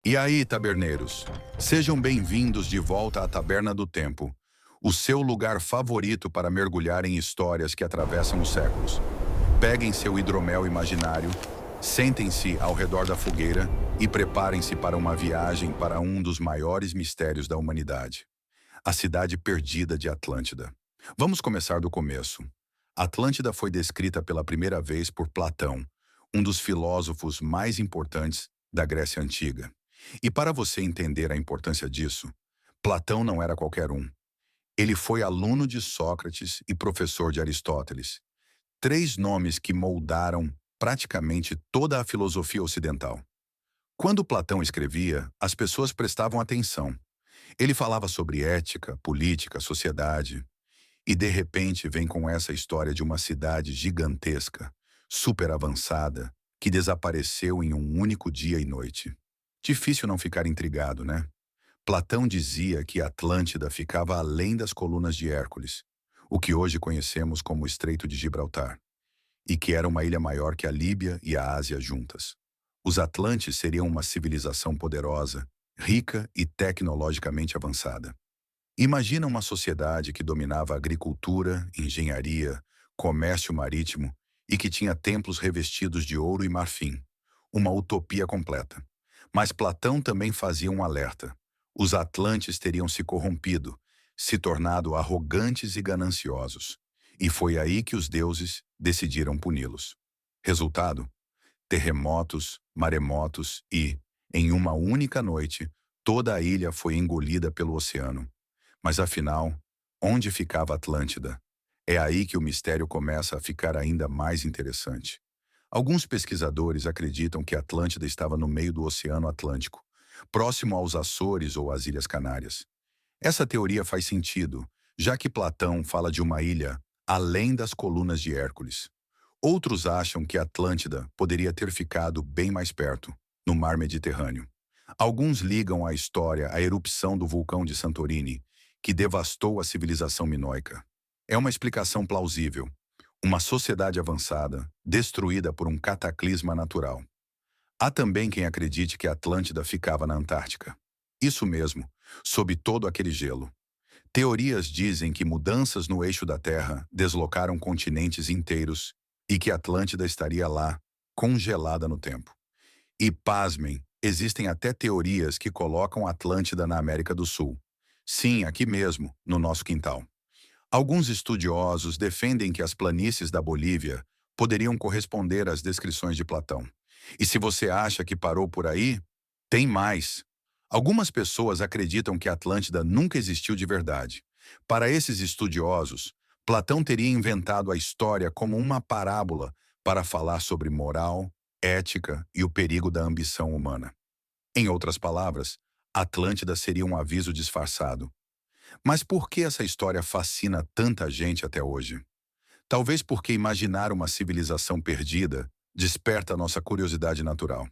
E aí, taberneiros? Sejam bem-vindos de volta à Taberna do Tempo, o seu lugar favorito para mergulhar em histórias que atravessam os séculos. Peguem seu hidromel imaginário, sentem-se ao redor da fogueira e preparem-se para uma viagem para um dos maiores mistérios da humanidade, a cidade perdida de Atlântida. Vamos começar do começo. Atlântida foi descrita pela primeira vez por Platão, um dos filósofos mais importantes da Grécia Antiga. E para você entender a importância disso, Platão não era qualquer um. Ele foi aluno de Sócrates e professor de Aristóteles, três nomes que moldaram praticamente toda a filosofia ocidental. Quando Platão escrevia, as pessoas prestavam atenção. Ele falava sobre ética, política, sociedade, e de repente vem com essa história de uma cidade gigantesca, super avançada, que desapareceu em um único dia e noite. Difícil não ficar intrigado, né? Platão dizia que Atlântida ficava além das colunas de Hércules, o que hoje conhecemos como o Estreito de Gibraltar, e que era uma ilha maior que a Líbia e a Ásia juntas. Os Atlantes seriam uma civilização poderosa, rica e tecnologicamente avançada. Imagina uma sociedade que dominava a agricultura, engenharia, comércio marítimo e que tinha templos revestidos de ouro e marfim. Uma utopia completa. Mas Platão também fazia um alerta. Os atlantes teriam se corrompido, se tornado arrogantes e gananciosos. E foi aí que os deuses decidiram puni-los. Resultado? Terremotos, maremotos e, em uma única noite, toda a ilha foi engolida pelo oceano. Mas afinal, onde ficava Atlântida? É aí que o mistério começa a ficar ainda mais interessante. Alguns pesquisadores acreditam que Atlântida estava no meio do Oceano Atlântico, próximo aos Açores ou às Ilhas Canárias. Essa teoria faz sentido, já que Platão fala de uma ilha além das colunas de Hércules. Outros acham que Atlântida poderia ter ficado bem mais perto, no mar Mediterrâneo. Alguns ligam a história à erupção do vulcão de Santorini, que devastou a civilização minoica. É uma explicação plausível. Uma sociedade avançada, destruída por um cataclisma natural. Há também quem acredite que a Atlântida ficava na Antártica. Isso mesmo, sob todo aquele gelo. Teorias dizem que mudanças no eixo da Terra deslocaram continentes inteiros e que a Atlântida estaria lá, congelada no tempo. E pasmem, existem até teorias que colocam a Atlântida na América do Sul. Sim, aqui mesmo, no nosso quintal. Alguns estudiosos defendem que as planícies da Bolívia poderiam corresponder às descrições de Platão. E se você acha que parou por aí, tem mais. Algumas pessoas acreditam que a Atlântida nunca existiu de verdade. Para esses estudiosos, Platão teria inventado a história como uma parábola para falar sobre moral, ética e o perigo da ambição humana. Em outras palavras, Atlântida seria um aviso disfarçado. Mas por que essa história fascina tanta gente até hoje? Talvez porque imaginar uma civilização perdida desperta nossa curiosidade natural.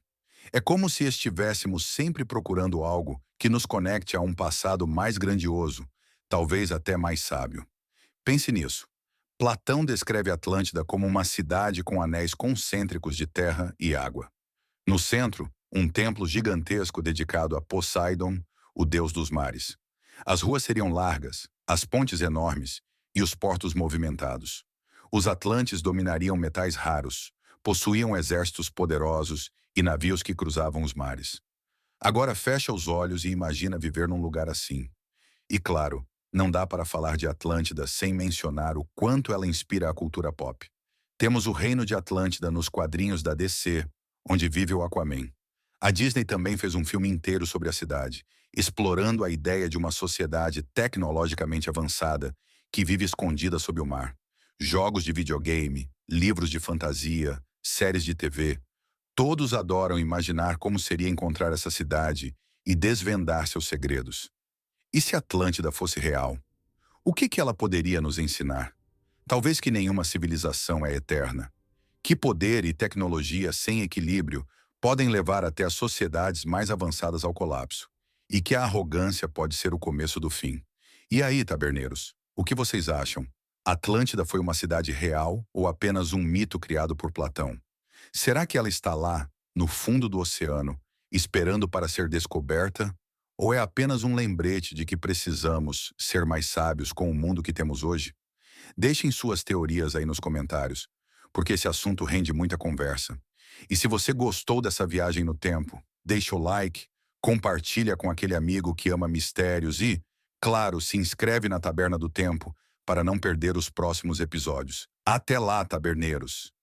É como se estivéssemos sempre procurando algo que nos conecte a um passado mais grandioso, talvez até mais sábio. Pense nisso. Platão descreve Atlântida como uma cidade com anéis concêntricos de terra e água. No centro, um templo gigantesco dedicado a Poseidon, o deus dos mares. As ruas seriam largas, as pontes enormes e os portos movimentados. Os atlantes dominariam metais raros, possuíam exércitos poderosos e navios que cruzavam os mares. Agora fecha os olhos e imagina viver num lugar assim. E claro, não dá para falar de Atlântida sem mencionar o quanto ela inspira a cultura pop. Temos o reino de Atlântida nos quadrinhos da DC, onde vive o Aquaman. A Disney também fez um filme inteiro sobre a cidade, explorando a ideia de uma sociedade tecnologicamente avançada que vive escondida sob o mar. Jogos de videogame, livros de fantasia, séries de TV, todos adoram imaginar como seria encontrar essa cidade e desvendar seus segredos. E se Atlântida fosse real? O que ela poderia nos ensinar? Talvez que nenhuma civilização é eterna. Que poder e tecnologia sem equilíbrio podem levar até as sociedades mais avançadas ao colapso. E que a arrogância pode ser o começo do fim. E aí, taberneiros, o que vocês acham? Atlântida foi uma cidade real ou apenas um mito criado por Platão? Será que ela está lá, no fundo do oceano, esperando para ser descoberta? Ou é apenas um lembrete de que precisamos ser mais sábios com o mundo que temos hoje? Deixem suas teorias aí nos comentários, porque esse assunto rende muita conversa. E se você gostou dessa viagem no tempo, deixa o like, compartilha com aquele amigo que ama mistérios e, claro, se inscreve na Taberna do Tempo para não perder os próximos episódios. Até lá, taberneiros!